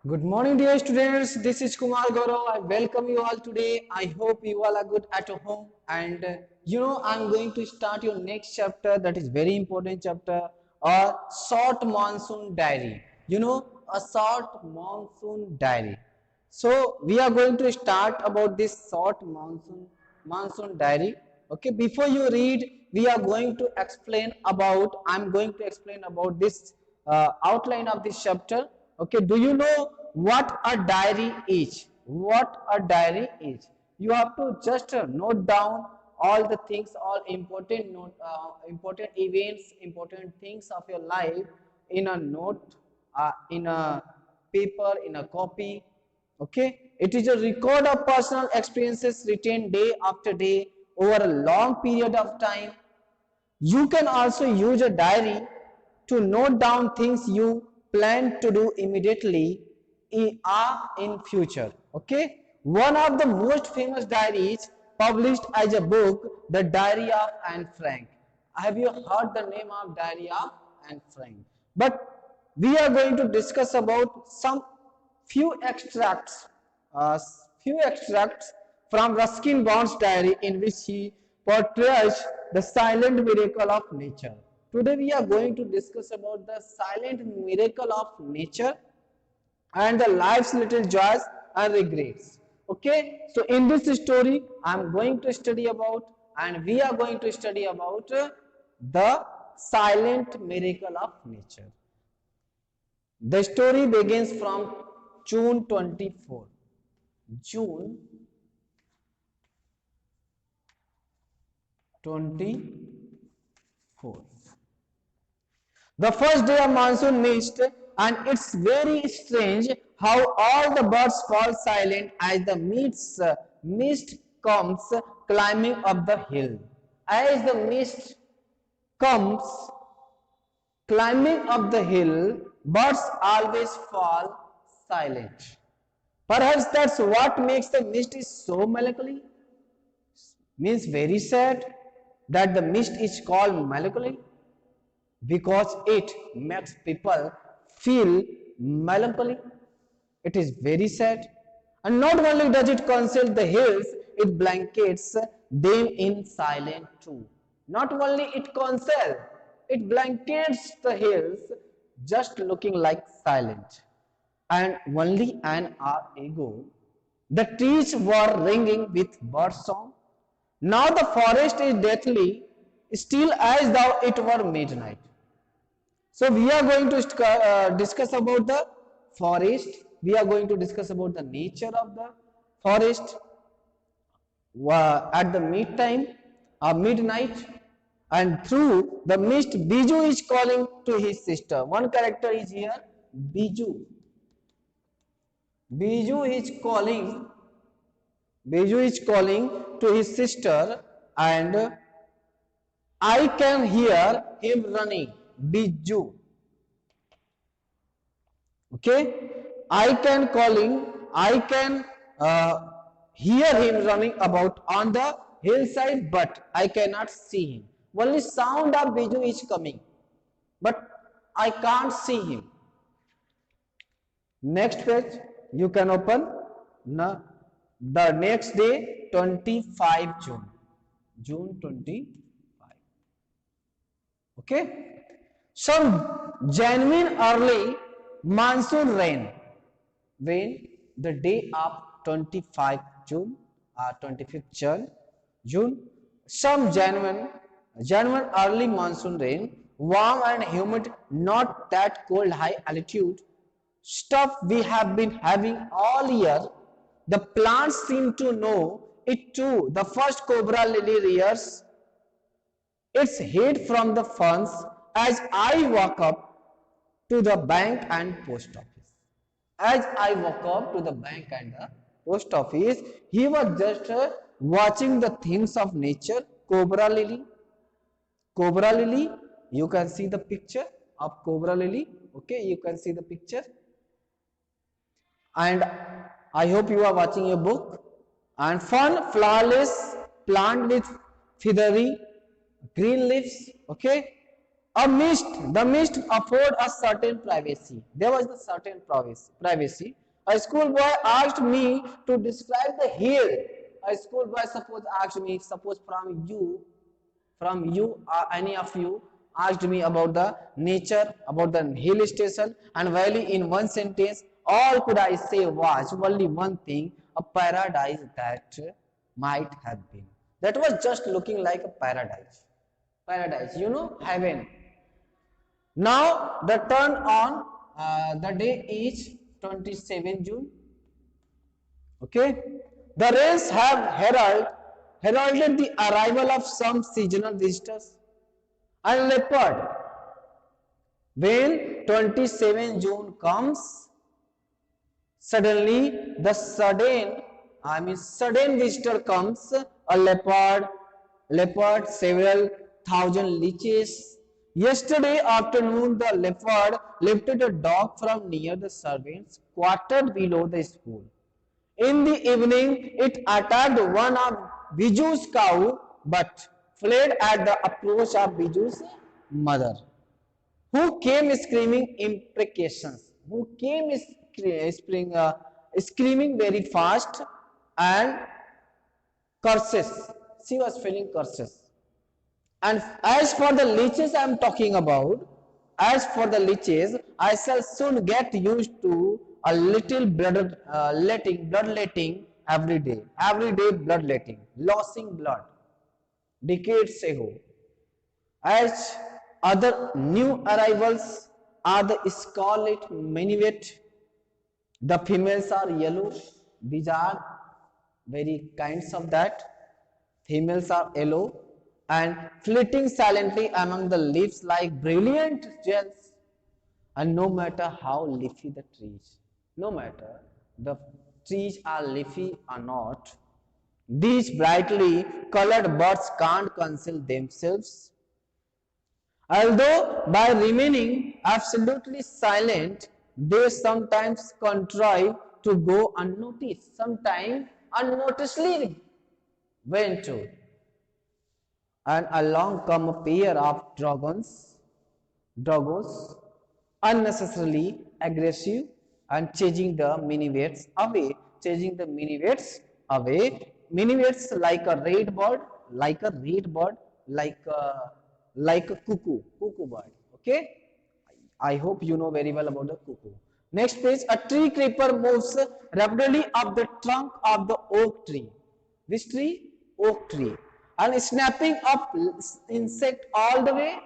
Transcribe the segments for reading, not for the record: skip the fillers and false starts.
Good morning, dear students. This is Kumar Gaurav. I welcome you all today. I hope you all are good at home. And I'm going to start your next chapter. That is very important chapter. A short monsoon diary. A short monsoon diary. So we are going to start about this short monsoon diary. Okay. Before you read, we are going to explain about. I'm going to explain about this outline of this chapter. Okay, do you know what a diary is? What a diary is? You have to just note down all the things, all important events, important things of your life in a note, in a paper, in a copy. Okay, it is a record of personal experiences written day after day over a long period of time. You can also use a diary to note down things you plan to do immediately in future. Okay, one of the most famous diaries published as a book, The Diary of Anne Frank. Have you heard the name of Diary of Anne Frank? But we are going to discuss about some few extracts, uh, few extracts from Ruskin Bond's diary in which he portrays the silent miracle of nature. Today we are going to discuss about the silent miracle of nature and the life's little joys and regrets. Okay, so in this story I am going to study about, and we are going to study about the silent miracle of nature. The story begins from June 24. June 24. The first day of monsoon mist, and it's very strange how all the birds fall silent as the mist comes climbing up the hill. As the mist comes climbing up the hill, birds always fall silent. Perhaps that's what makes the mist is so melancholy. Means very sad that the mist is called melancholy because it makes people feel melancholy. It is very sad. And not only does it conceal the hills, it blankets them in silence too. Not only it conceals, it blankets the hills just looking like silent. And only an hour ago, the trees were ringing with bird song. Now the forest is deathly still as though it were midnight. So we are going to discuss about the forest. We are going to discuss about the nature of the forest at the midnight, and through the mist, Biju is calling to his sister. One character is here, Biju. Biju is calling. Biju is calling to his sister, and I can hear him running. Biju. Okay, I can hear him running about on the hillside, but I cannot see him. Only sound of Biju is coming, but I can't see him. Next page, you can open the next day, 25 June. June 25. Okay, some genuine early monsoon rain when the day of 25 June or 25th June, some genuine early monsoon rain, warm and humid, not that cold high altitude stuff we have been having all year. The plants seem to know it too. The first cobra lily rears its head from the ferns as I walk up to the bank and post office. As I walk up to the bank and the post office, he was just watching the things of nature. Cobra lily. Cobra lily, you can see the picture of cobra lily. Okay, you can see the picture. And I hope you are watching your book. And fun, flowerless plant with feathery green leaves. Okay, A mist, the mist afford a certain privacy. There was a certain privacy. A schoolboy asked me to describe the hill. A schoolboy suppose asked me, suppose from you, any of you asked me about the nature, about the hill station and valley in one sentence. All could I say was only one thing: a paradise that might have been. That was just looking like a paradise. Paradise, you know, heaven. Now the turn on, the day is 27 June. Okay, the rains have heralded the arrival of some seasonal visitors and leopard. When 27 June comes, suddenly the sudden visitor comes, a leopard, several thousand leeches. Yesterday afternoon, the leopard lifted a dog from near the servants' quartered below the school. In the evening, it attacked one of Biju's cow, but fled at the approach of Biju's mother, who came screaming imprecations, who came screaming very fast and curses. She was feeling curses. And as for the leeches I am talking about, as for the leeches, I shall soon get used to a little bloodletting every day bloodletting, losing blood, decades ago. As other new arrivals are the scarlet minuet, the females are yellow. These are very kinds of that. Females are yellow and flitting silently among the leaves like brilliant gems. And no matter how leafy the trees, no matter the trees are leafy or not, these brightly colored birds can't conceal themselves. Although by remaining absolutely silent, they sometimes contrive to go unnoticed, sometimes unnoticedly went to. And along come a pair of dragons, unnecessarily aggressive and chasing the minuets away, minuets like a red bird, like a cuckoo bird. Okay, I hope you know very well about the cuckoo. Next page, a tree creeper moves rapidly up the trunk of the oak tree. Which tree? Oak tree. And snapping up insect all the way.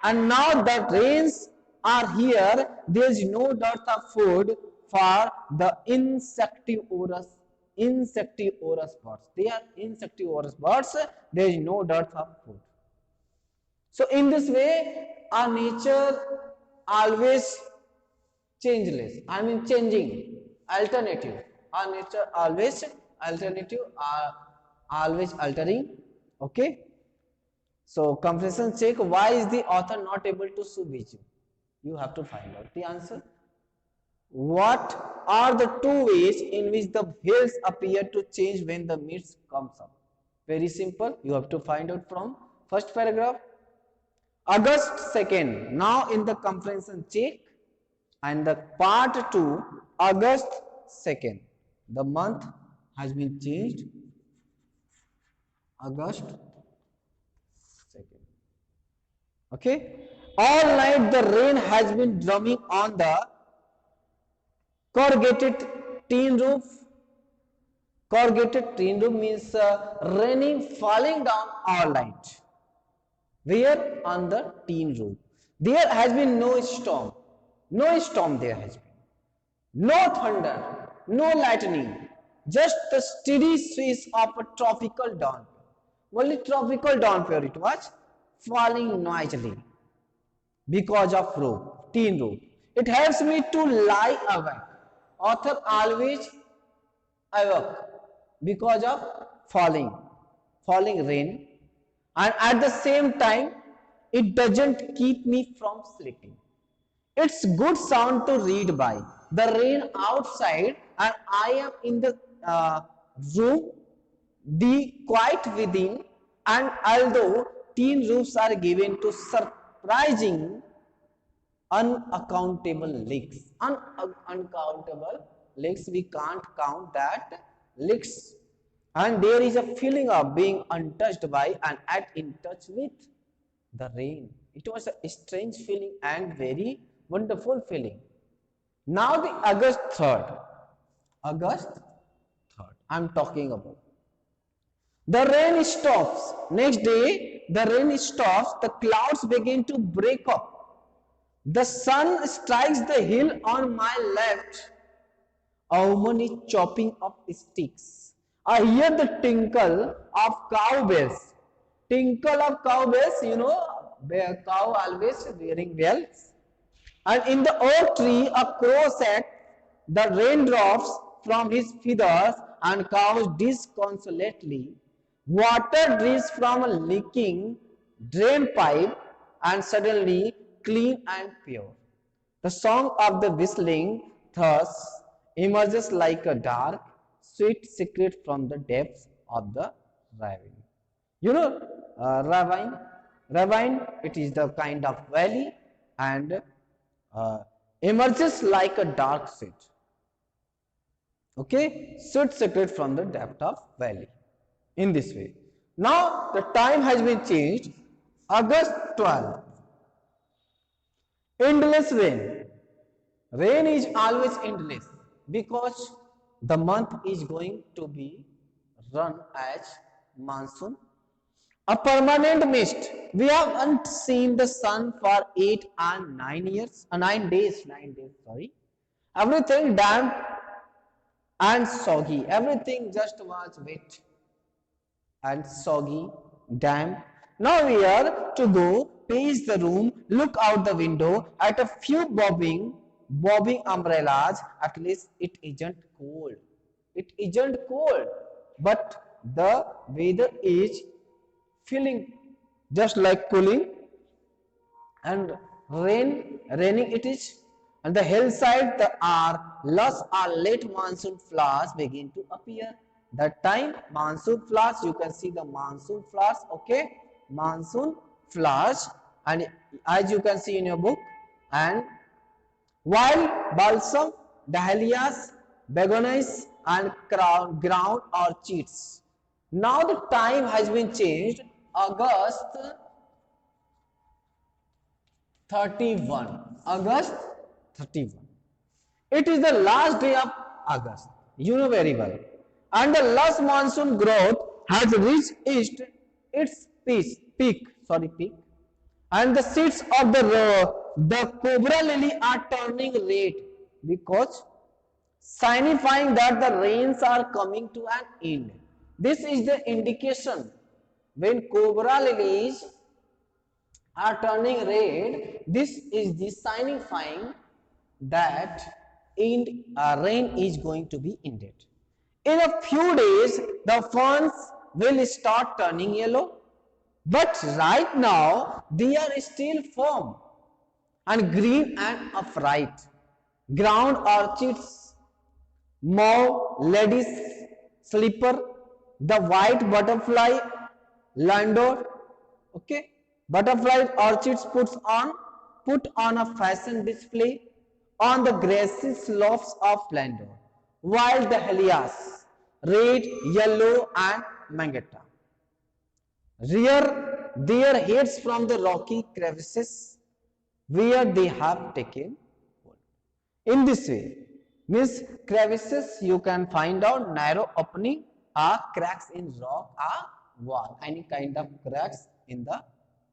And now that rains are here, there is no dearth of food for the insectivorous birds. They are insectivorous birds. There is no dearth of food. So in this way, our nature always changeless. I mean changing, alternative. Our nature always alternative, always altering. Okay. So comparison check. Why is the author not able to sue Biju? You have to find out the answer. What are the two ways in which the hills appear to change when the mist comes up? Very simple. You have to find out from first paragraph. August 2nd. Now in the comparison check and the part 2, August 2nd. The month has been changed. August 2nd. Okay. All night the rain has been drumming on the corrugated tin roof. Corrugated tin roof means raining falling down all night. Where? On the tin roof. There has been no storm. No storm there has been. No thunder. No lightning. Just the steady swish of a tropical downpour. Only tropical downpour it was, falling noisily because of roof, tin roof. It helps me to lie awake. Author always awake because of falling rain, and at the same time it doesn't keep me from sleeping. It's good sound to read by. The rain outside and I am in the room, the quiet within, and although tin roofs are given to comprising unaccountable leaks. Uncountable leaks, we can't count that leaks. And there is a feeling of being untouched by and at in touch with the rain. It was a strange feeling and very wonderful feeling. Now the August 3rd, August 3rd, I'm talking about. The rain stops. Next day, the rain stops. The clouds begin to break up. The sun strikes the hill on my left. A woman is chopping up sticks. I hear the tinkle of cow bells. Tinkle of cow bells, you know, cow always wearing bells. And in the oak tree, a crow sat. The raindrops from his feathers and cows disconsolately. Water drips from a leaking drain pipe and suddenly clean and pure. The song of the whistling thus emerges like a dark, sweet secret from the depths of the ravine. You know, ravine, it is the kind of valley and emerges like a dark sweet. Okay, sweet secret from the depth of valley. In this way. Now the time has been changed. August 12th. Endless rain. Rain is always endless because the month is going to be run as monsoon. A permanent mist. We haven't seen the sun for 8 and 9 years, 9 days, sorry. Everything damp and soggy. Everything just was wet and soggy, damp. Now we are to go, pace the room, look out the window at a few bobbing umbrellas. At least it isn't cold. It isn't cold, but the weather is feeling just like cooling and raining it is. And the hillside, the lush or late monsoon flowers begin to appear. That time monsoon flowers, you can see the monsoon flowers, okay, monsoon flowers, and as you can see in your book. And while balsam, dahlias, begonias and ground orchids. Now the time has been changed. August 31. August 31. It is the last day of August. You know very well. And the lush monsoon growth has reached its peak. And the seeds of the cobra lily are turning red because signifying that the rains are coming to an end. This is the indication when cobra lilies are turning red. This is the signifying that rain is going to be ended. In a few days, the ferns will start turning yellow, but right now they are still firm and green and upright. Ground orchids, mauve, lady's slipper, the white butterfly, landor, okay. Butterfly orchids put on a fashion display on the grassy slopes of Landor, while the dahlias, red, yellow and magenta, rear their heads from the rocky crevices where they have taken hold. In this way, means crevices, you can find out narrow opening or cracks in rock or wall, any kind of cracks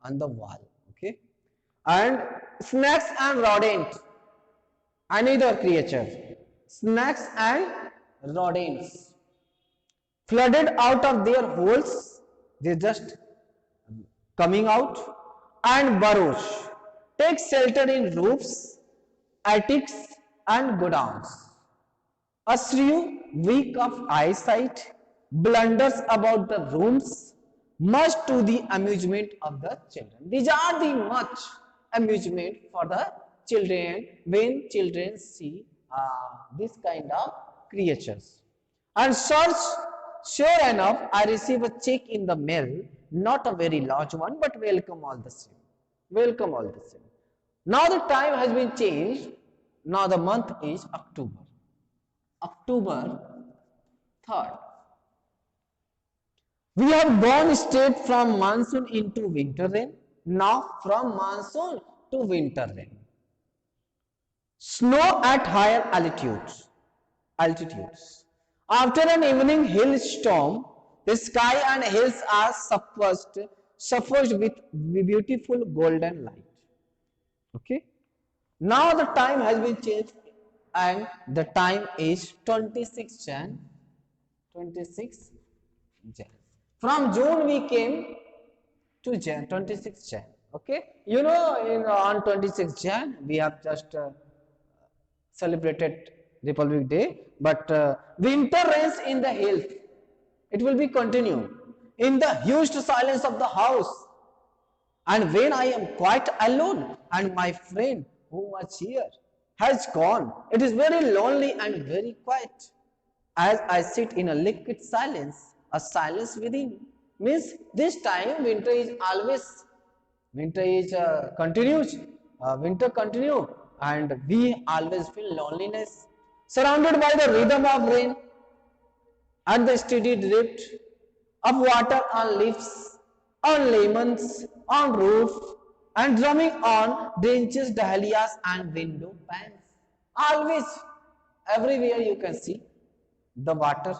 on the wall, okay. And snakes and rodents, another creature, snakes and rodents flooded out of their holes, they just coming out, and burrows take shelter in roofs, attics and godowns. A shrew, weak of eyesight, blunders about the rooms, much to the amusement of the children. These are the much amusement for the children when children see this kind of creatures. And sure enough, I receive a check in the mail, not a very large one, but welcome all the same. Welcome all the same. Now the time has been changed. Now the month is October. October 3rd. We have gone straight from monsoon into winter rain. Now from monsoon to winter rain. Snow at higher altitudes. After an evening hailstorm, the sky and hills are suffused with beautiful golden light. Okay. Now the time has been changed and the time is 26 Jan. 26 Jan. From June we came to Jan, 26 Jan. Okay. You know, on 26 Jan we have just celebrated Republic Day, but winter reigns in the hills. It will be continued in the huge silence of the house. And when I am quite alone and my friend who was here has gone, it is very lonely and very quiet. As I sit in a liquid silence, a silence within means this time winter is always, winter is continues, winter continue, and we always feel loneliness, surrounded by the rhythm of rain and the steady drip of water on leaves, on lemons, on roof, and drumming on branches, dahlias, and window panes. Always, everywhere you can see the water,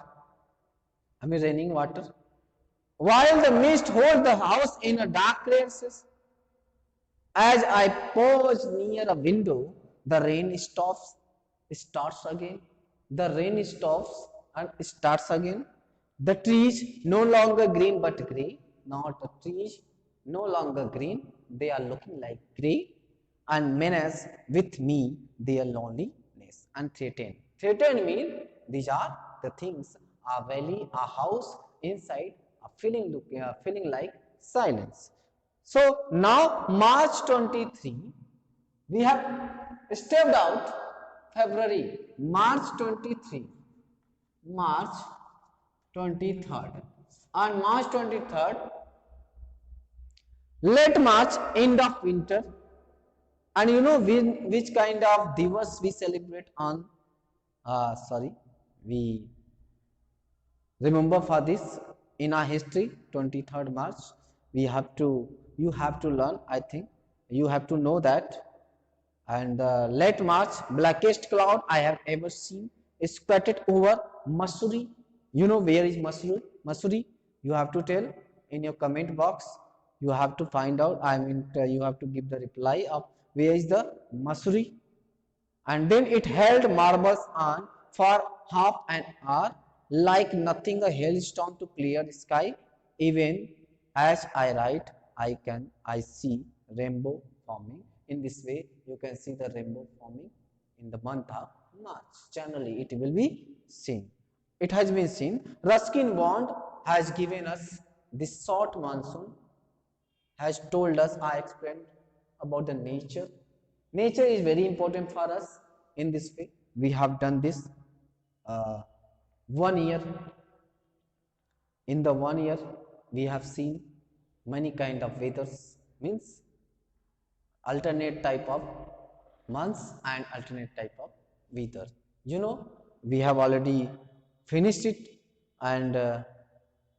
raining water. While the mist holds the house in a dark clearances, as I pause near a window, the rain starts again. The rain stops and starts again. The trees no longer green but grey, not the trees no longer green, they are looking like grey and menace with me their loneliness and threaten. Threaten means these are the things, a valley, a house inside, a feeling like silence. So now March 23, we have stepped out February, March 23, March 23rd. On March 23rd, late March, end of winter, and you know which kind of Divas we celebrate on, we remember for this in our history, 23rd March, you have to learn, I think, you have to know that. And late March, blackest cloud I have ever seen is spread over Mussoorie. You know where is Mussoorie? Mussoorie, you have to tell in your comment box. You have to find out, you have to give the reply of where is the Mussoorie. And then it held marbles on for half an hour like nothing, a hailstorm to clear the sky. Even as I write, I see rainbow forming. In this way, you can see the rainbow forming in the month of March. Generally, it will be seen. It has been seen. Ruskin Bond has given us this short monsoon, has told us, I explained about the nature. Nature is very important for us in this way. We have done this 1 year. In the 1 year, we have seen many kind of weathers, means alternate type of months and alternate type of weather. You know, we have already finished it. And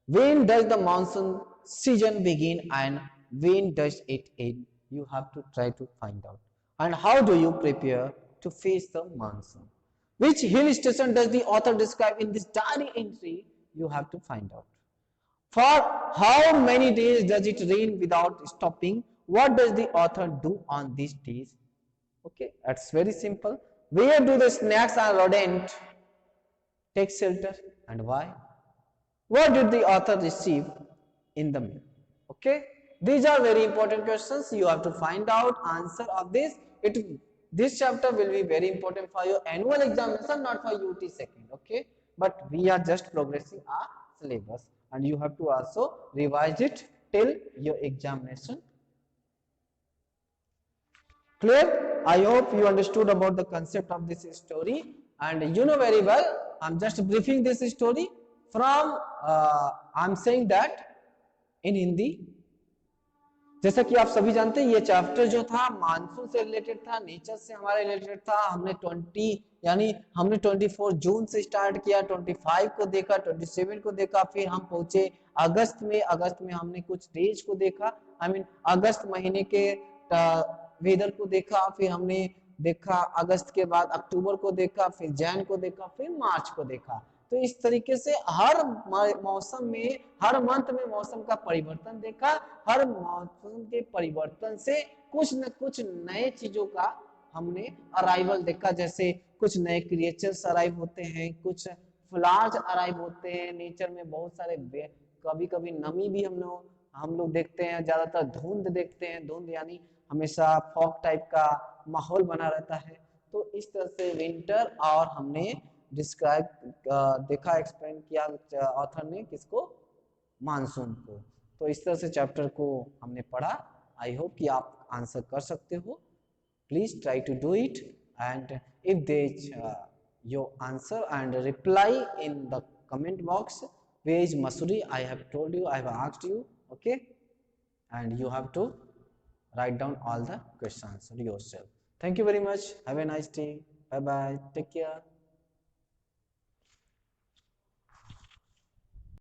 when does the monsoon season begin and when does it end? You have to try to find out. And how do you prepare to face the monsoon? Which hill station does the author describe in this diary entry? You have to find out. For how many days does it rain without stopping? What does the author do on these days? Okay, that's very simple. Where do the snakes and rodent take shelter and why? What did the author receive in the mail? Okay, these are very important questions. You have to find out answer of this. This chapter will be very important for your annual examination, not for UT second. Okay, but we are just progressing our syllabus, and you have to also revise it till your examination. Clear? I hope you understood about the concept of this story, and you know very well. I'm just briefing this story from. I'm saying that in Hindi. जैसा कि आप सभी जानते हैं ये chapter जो था monsoon से रिलेटेड था, नेचर से हमारे रिलेटेड था। हमने 24 जून से स्टार्ट किया, 25 को देखा, 27 को देखा, फिर हम पहुंचे अगस्त में। अगस्त में हमने कुछ डेज को देखा, अगस्त महीने के वेदर को देखा, फिर हमने देखा अगस्त के बाद अक्टूबर को देखा, फिर जैन को देखा, फिर मार्च को देखा। तो इस तरीके से हर मौसम में, हर मंथ में मौसम का परिवर्तन देखा। हर मौसम के परिवर्तन से कुछ न कुछ नए चीजों का हमने अराइवल देखा। जैसे कुछ नए क्रिएचर्स अराइव होते हैं, कुछ फ्लावर्स अराइव होते हैं नेचर में, बहुत सारे, कभी कभी नमी भी हम लोग देखते हैं, ज्यादातर धुंध देखते हैं। धुंध यानी हमेशा फॉग टाइप का माहौल बना रहता है। तो इस तरह से विंटर, और हमने डिस्क्राइब देखा, एक्सप्लेन किया ऑथर ने किसको, मानसून को। तो इस तरह से चैप्टर को हमने पढ़ा। आई होप कि आप आंसर कर सकते हो। Please try to do it, and if they your answer and reply in the comment box, where is Masuri, I have told you, I have asked you, okay, and you have to write down all the questions yourself. Thank you very much, have a nice day, bye bye, take care.